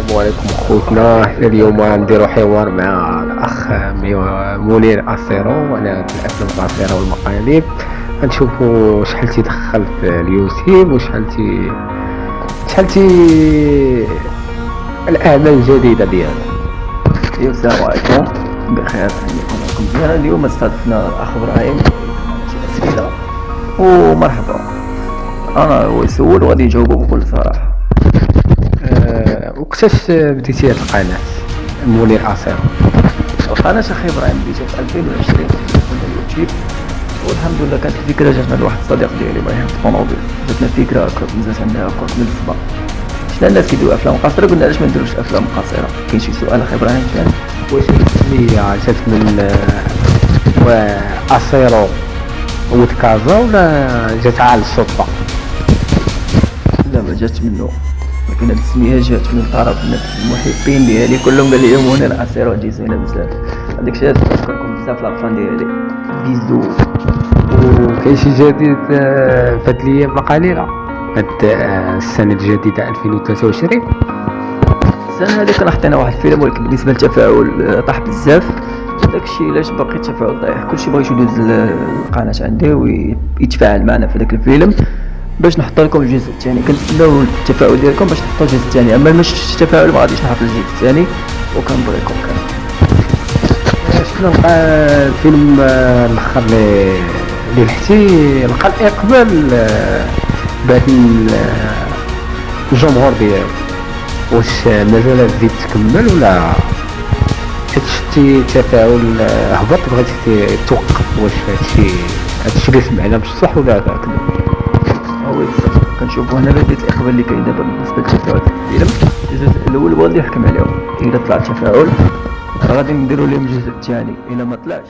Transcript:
السلام عليكم خوتنا. اليوم نديرو حوار مع الاخ منير اسيرو على الافلام القصيره والمقالب. غنشوفوا شحال تيدخل في اليوتيوب وشحال تي الاعمال الجديده ديالو. السلام عليكم، بخير نحييكم معكم مزيان. اليوم استضفنا الاخ ابراهيم شي اسئله ومرحبا. انا هو يسول وغادي يجاوبه بكل صراحه. وقتاش بديتي هاد القناه منير اسيرو؟ القناه اخي ابراهيم بديتها في 2020 في اليوتيوب، والحمد لله كانت الفكره جاتنا لواحد الصديق ديالي ابراهيم في الطوموبيل. جاتنا فكره هكا بزاف عندها هكا من الصبا، شفنا الناس كيديروا افلام قصيره قلنا علاش ما نديروش افلام قصيره. كاين شي سؤال اخي ابراهيم فين؟ واش التسميه جات من اسيرو وتكازا ولا جات على الصدفه؟ لا ما جات منه، لكن هاد التسميه جات من طرف المحبين ديالي كلهم قال لي منير اسيرو هادي زينه بزاف. هذاك الشيء تفكركم بزاف لافان ديالي بيزو. وكاين شي جديد في هاد الايام القليله هاد السنه الجديده 2023؟ السنه هذيك كنا حطينا واحد الفيلم، ولكن بالنسبه للتفاعل طاح بزاف. داكشي علاش باقي التفاعل طايح، كلشي بغى يدوز القناه عندي ويتفاعل معنا في داك الفيلم باش نحط لكم الجزء الثاني. كنتسناو التفاعل ديالكم باش نحطوا الجزء الثاني، اما ما شفتش التفاعل ما غاديش نحط الجزء الثاني. وكنبغيكم شنو لقى الفيلم الاخر اللي لحتي لقى الاقبال بعد الجمهور ديالو؟ واش مازال تزيد تكمل ولا حيت شتي التفاعل هبط بغيتي توقف؟ واش هادشي اللي سمعنا بصح ولا كذب؟ هو كنشوفوا هنا بدايه الاقبال اللي كاين دابا بالنسبه للتفاعل في الفيلم. الجزء الاول هو اللي يحكم عليهم، اذا طلع التفاعل غادي نديروا لهم الجزء الثاني، الا ما طلعش